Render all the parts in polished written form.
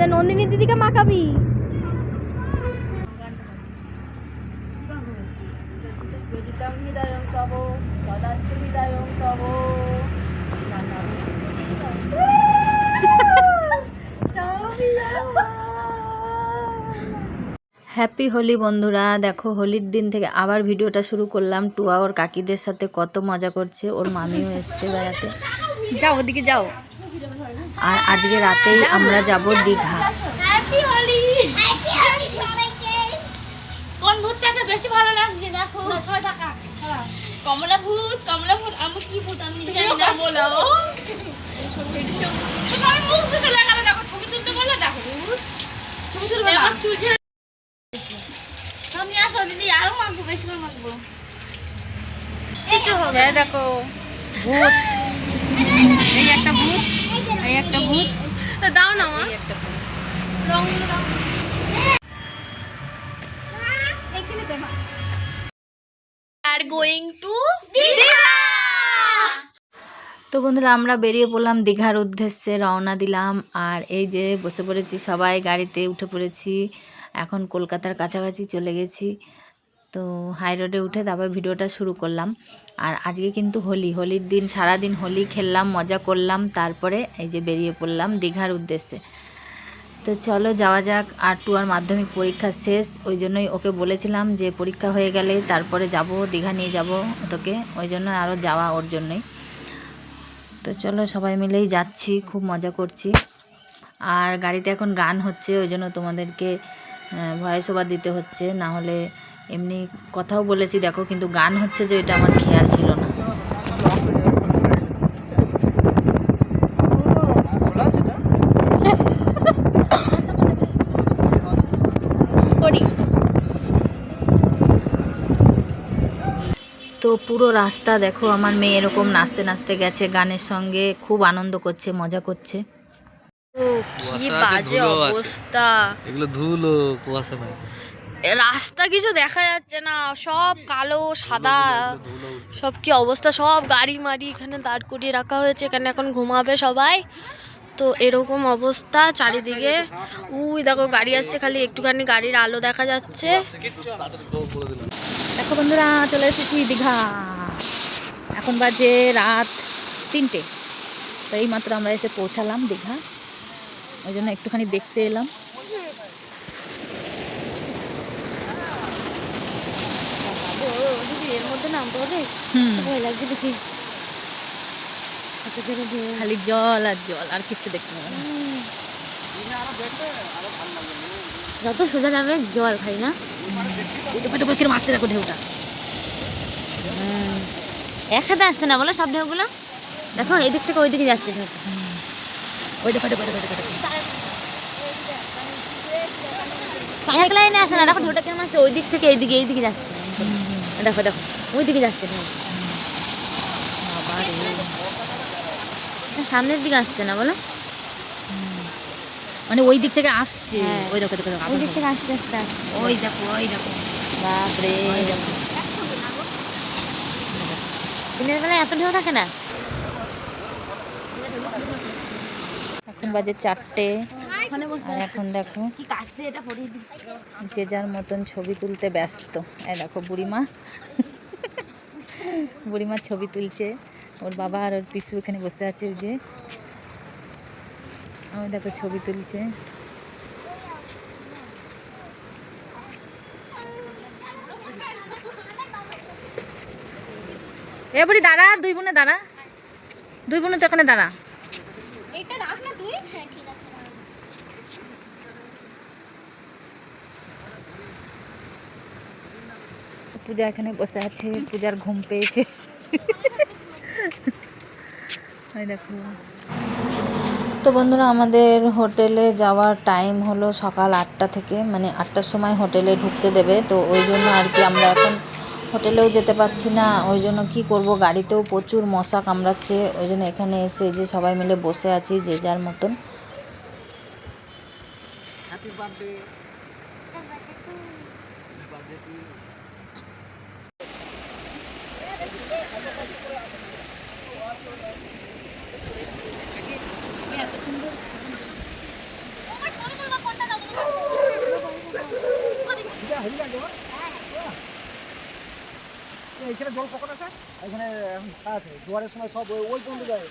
ওদের নন্দিনী দিদিকে মাখাবি। হ্যাপি হোলি বন্ধুরা। দেখো হোলির দিন থেকে আবার ভিডিওটা শুরু করলাম। টুয়া ওর কাকিদের সাথে কত মজা করছে, ওর মামিও এসছে বেড়াতে। যাও ওদিকে যাও। আর আজকে রাতেই আমরা যাব দীঘা। হ্যাপি হোলি। কোন ভূতটাকে বেশি ভালো লাগছে দেখো? সবাই থাকা কমলা ভূত, কমলা ভূত। আমি কি ভূত আমি জানি না। কমলা ও তোমার মুখ দেখে লাগা দেখো। ছবি তুলতে বলে দেখো। ছবি তুলবে না। চুল ছেড়ে আমি আসো দিদি, আরো মাখবো, বেশি করে মাখবো। কিছু হবে না। দেখো ভূত, এই একটা ভূত, এই একটা ভূত। দাও না মা, এই একটা ভূত। রং দাও। এখানে তো মা আর গোইং টু দীঘা। তো বন্ধুরা আমরা বেরিয়ে পড়লাম দীঘার উদ্দেশ্যে, রওনা দিলাম। আর এই যে বসে পড়েছি, সবাই গাড়িতে উঠে পড়েছি। এখন কলকাতার কাছাকাছি চলে গেছি। তো হাই রোডে উঠে তারপর ভিডিওটা শুরু করলাম। আর আজকে কিন্তু হোলির দিন, সারাদিন হোলি খেললাম, মজা করলাম। তারপরে এই যে বেরিয়ে পড়লাম দীঘার উদ্দেশ্যে। তো চলো যাওয়া যাক। আর টুয়ার মাধ্যমিক পরীক্ষা শেষ, ওই জন্যই ওকে বলেছিলাম যে পরীক্ষা হয়ে গেলে তারপরে যাব, দীঘা নিয়ে যাব তোকে, ওই জন্য আরও যাওয়া ওর জন্যই। তো চলো সবাই মিলেই যাচ্ছি, খুব মজা করছি। আর গাড়িতে এখন গান হচ্ছে, ওই জন্য তোমাদেরকে ভয়েস ওভার দিতে হচ্ছে, না হলে এমনি কথাও বলেছি দেখো, কিন্তু গান হচ্ছে যে এটা আমার খেয়াল ছিল না। তো পুরো রাস্তা দেখো আমার মেয়ে এরকম নাচতে নাচতে গেছে গানের সঙ্গে, খুব আনন্দ করছে, মজা করছে। ও কি বাজে অবস্থা, এগুলো ধুলো, কুয়াশা নাই, রাস্তা কিছু দেখা যাচ্ছে না, সব কালো সাদা, সব কি অবস্থা। সব গাড়ি মাড়ি এখানে দাঁড় করিয়ে রাখা হয়েছে, এখানে এখন ঘুমাবে সবাই। তো এরকম অবস্থা চারিদিকে। উই দেখো গাড়ি আসছে, খালি একটুখানি গাড়ির আলো দেখা যাচ্ছে। দেখো বন্ধুরা চলে এসেছি দীঘা। এখন বাজে রাত 3টে। তো এইমাত্র আমরা এসে পৌঁছালাম দীঘা, ওই জন্য একটুখানি দেখতে এলাম। এর মধ্যে নামতে হবে, ভয় লাগছে দেখি। খালি জল আর জল, আর কিচ্ছু দেখতে পাবে না। যত সোজা যাবে জল খাই না। ওই তো কিরম আসছে দেখো ঢেউটা। একসাথে আসছে না বলো সব ঢেউগুলো, দেখো এদিক থেকে ওইদিকে যাচ্ছে। ওই দেখো দেখো দেখো দেখো দেখো। এক লাইনে আসে না, দেখো ঢেউটা কেমন আসছে, ওই দিক থেকে এইদিকে এইদিকে যাচ্ছে। দেখো দেখো ওইদিকে যাচ্ছে ঢেউ, সামনের দিকে আসছে না বলো, মানে ওই দিক থেকে আসছে। হ্যাঁ। ওই দেখো দেখো দেখো, ওই দিক থেকে আস্তে আস্তে আসছে। ওই দেখো ওই দেখো, বাপরে, ওই দেখো। দিনের বেলায় এত ঢেউ থাকে না। এখন বাজে 4টে। আর এখন দেখো যে যার মতন ছবি তুলতে ব্যস্ত। এই দেখো বুড়িমা, বুড়িমা ছবি তুলছে, ওর বাবা আর ওর পিসু এখানে বসে আছে। ওই যে ওই দেখো ছবি তুলছে। এ বুড়ি দাঁড়া, দুই বোনে দাঁড়া, দুই বোনে তো এখানে দাঁড়া। এটা রাখ না তুই। হ্যাঁ ঠিক আছে। পূজা এখানে বসে আছে, পূজার ঘুম পেয়েছে। ওই দেখো। তো বন্ধুরা আমাদের হোটেলে যাওয়ার টাইম হলো সকাল 8টা থেকে, মানে 8টার সময় হোটেলে ঢুকতে দেবে। তো ওই জন্য আর কি আমরা এখন হোটেলেও যেতে পারছি না। ওই জন্য কী করব, গাড়িতেও প্রচুর মশা কামড়াচ্ছে। ওই জন্য এখানে এসে যে সবাই মিলে বসে আছি যে যার মতন। Happy birthday. এখানে জল কখন আছে? এখানে আছে জোয়ারের সময় সব ওই বন্ধু যায়।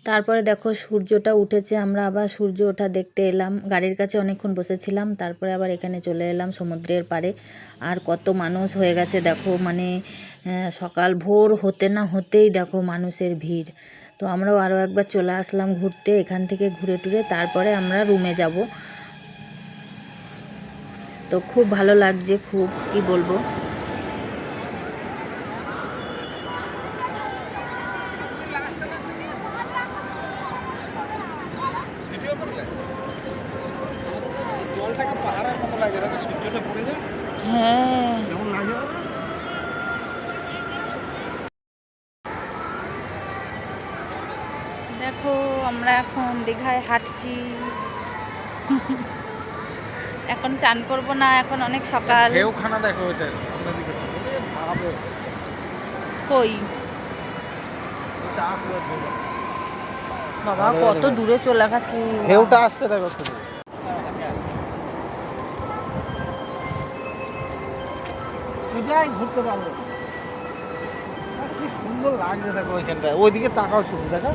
তারপরে দেখো সূর্যটা উঠেছে, আমরা আবার সূর্য ওঠা দেখতে এলাম। গাড়ির কাছে অনেকক্ষণ বসেছিলাম, তারপরে আবার এখানে চলে এলাম সমুদ্রের পাড়ে। আর কত মানুষ হয়ে গেছে দেখো, মানে সকাল ভোর হতে না হতেই দেখো মানুষের ভিড়। তো আমরাও আরও একবার চলে আসলাম ঘুরতে, এখান থেকে ঘুরে টুরে তারপরে আমরা রুমে যাব। তো খুব ভালো লাগছে, খুব কি বলবো। জলটাকে পাহাড়ের মতো লাগে, দেখো সূর্যটা পড়ে যায় হ্যাঁ, কেমন লাগে। দেখো আমরা এখন দীঘায় হাঁটছি। এখন চান করব না, এখন অনেক সকাল। ঢেউখানা দেখো ওইটা সামনের দিকে ভাবে কই বাবা, কত দূরে চলে গেছি। ঢেউটা আসছে দেখো শুধু। এটাই ঘুরতে পারবো, কি সুন্দর লাগছে দেখো ওইখানটা। ওইদিকে তাকাও শুধু, দেখো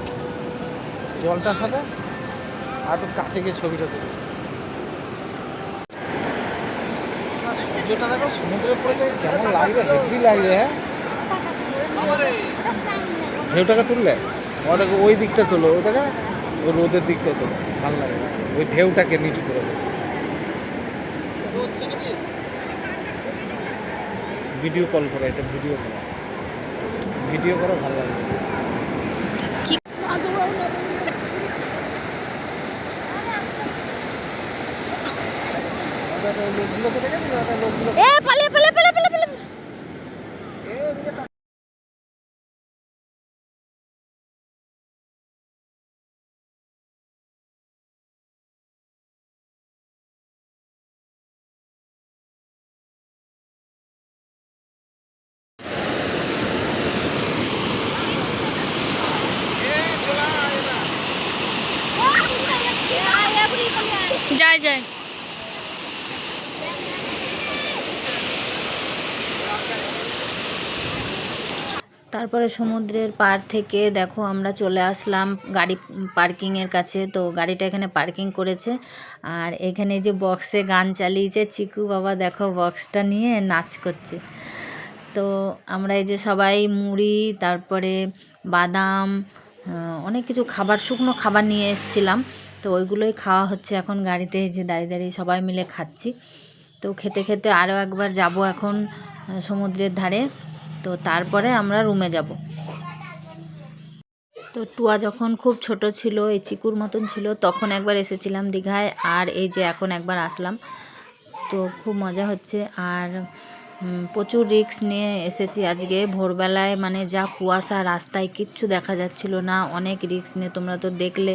জলটার সাথে আর একটু কাছে গিয়ে ছবিটা তুলো। সূর্যটা দেখো সমুদ্রের পরে কেমন লাগছে, হেভি লাগছে। হ্যাঁ, ঢেউটাকে তুললে ও দেখো ওই দিকটা তোলো, ও দেখো ওই রোদের দিকটা তোলো, ভালো লাগে। ওই ঢেউটাকে নিচু করে দেবো, ভিডিও কল করে, এটা ভিডিও করা, ভিডিও করা ভালো লাগে। লোকগুলোকে দেখেছি, লোকগুলো এ পালিয়ে পালিয়ে পালিয়ে পালিয়ে পালিয়ে। যায় যায়। তারপরে সমুদ্রের পাড় থেকে দেখো আমরা চলে আসলাম গাড়ি পার্কিংয়ের কাছে। তো গাড়িটা এখানে পার্কিং করেছে, আর এখানে যে বক্সে গান চালিয়েছে চিকু বাবা, দেখো বক্সটা নিয়ে নাচ করছে। তো আমরা এই যে সবাই মুড়ি, তারপরে বাদাম, অনেক কিছু খাবার, শুকনো খাবার নিয়ে এসেছিলাম। তো ওইগুলোই খাওয়া হচ্ছে এখন গাড়িতে, এই যে দাঁড়িয়ে দাঁড়িয়ে সবাই মিলে খাচ্ছি। তো খেতে খেতে আরও একবার যাব এখন সমুদ্রের ধারে। তো তারপরে আমরা রুমে যাব। তো টুয়া যখন খুব ছোট ছিল, এই চিকুর মতন ছিল, তখন একবার এসেছিলাম দীঘায়, আর এই যে এখন একবার আসলাম। তো খুব মজা হচ্ছে, আর প্রচুর রিস্ক নিয়ে এসেছি আজকে। ভোরবেলায় মানে যা কুয়াশা, রাস্তায় কিচ্ছু দেখা যাচ্ছিল না, অনেক রিস্ক নিয়ে, তোমরা তো দেখলে,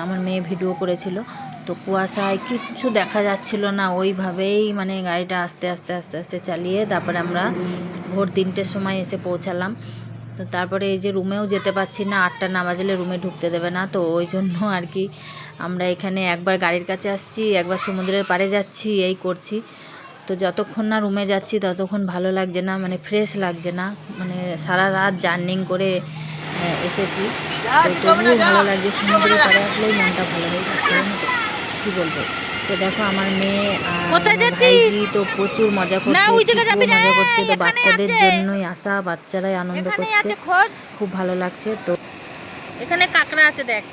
আমার মেয়ে ভিডিও করেছিল। তো কুয়াশায় কিচ্ছু দেখা যাচ্ছিল না, ওইভাবেই মানে গাড়িটা আস্তে আস্তে আস্তে আস্তে চালিয়ে তারপরে আমরা ভোর 3টের সময় এসে পৌঁছালাম। তো তারপরে এই যে রুমেও যেতে পারছি না, 8টা না বাজলে রুমে ঢুকতে দেবে না। তো ওই জন্য আর কি আমরা এখানে একবার গাড়ির কাছে আসছি, একবার সমুদ্রের পাড়ে যাচ্ছি, এই করছি। তো যতক্ষণ না রুমে যাচ্ছি ততক্ষণ ভালো লাগছে না, মানে ফ্রেশ লাগছে না, মানে সারা রাত জার্নিং করে এসেছি। তো তবুও ভালো লাগছে, সমুদ্রের পাড়ে আসলেই মনটা ভালো হয়ে যাচ্ছে, জানো তো কী বলবো। তো দেখো আমার মেয়ে আর কোথায় আমার যাচ্ছিস? ভাইজি তো প্রচুর মজা করছে, ওই জায়গায় চিকুও যাবি না, মজা করছে। তো এখানেই বাচ্চাদের আছে। জন্যই আসা, বাচ্চারাই আনন্দ এখানেই করছে, আছে, খোঁজ। খুব ভালো লাগছে। তো এখানে কাঁকড়া আছে, দেখ।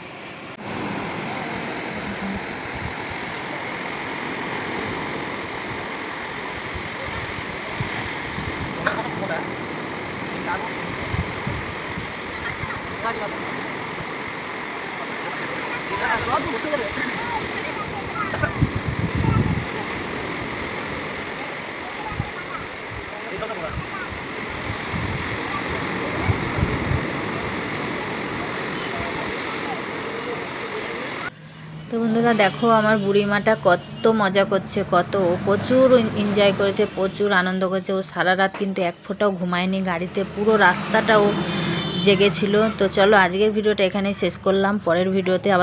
তো বন্ধুরা দেখো আমার বুড়িমাটা কত মজা করছে, ও প্রচুর এনজয় করেছে, প্রচুর আনন্দ করেছে। ও সারা রাত কিন্তু এক ফোঁটাও ঘুমায়নি গাড়িতে, পুরো রাস্তাটা ও জেগেছিল। তো চলো আজকের ভিডিওটা এখানেই শেষ করলাম, পরের ভিডিওতে আবার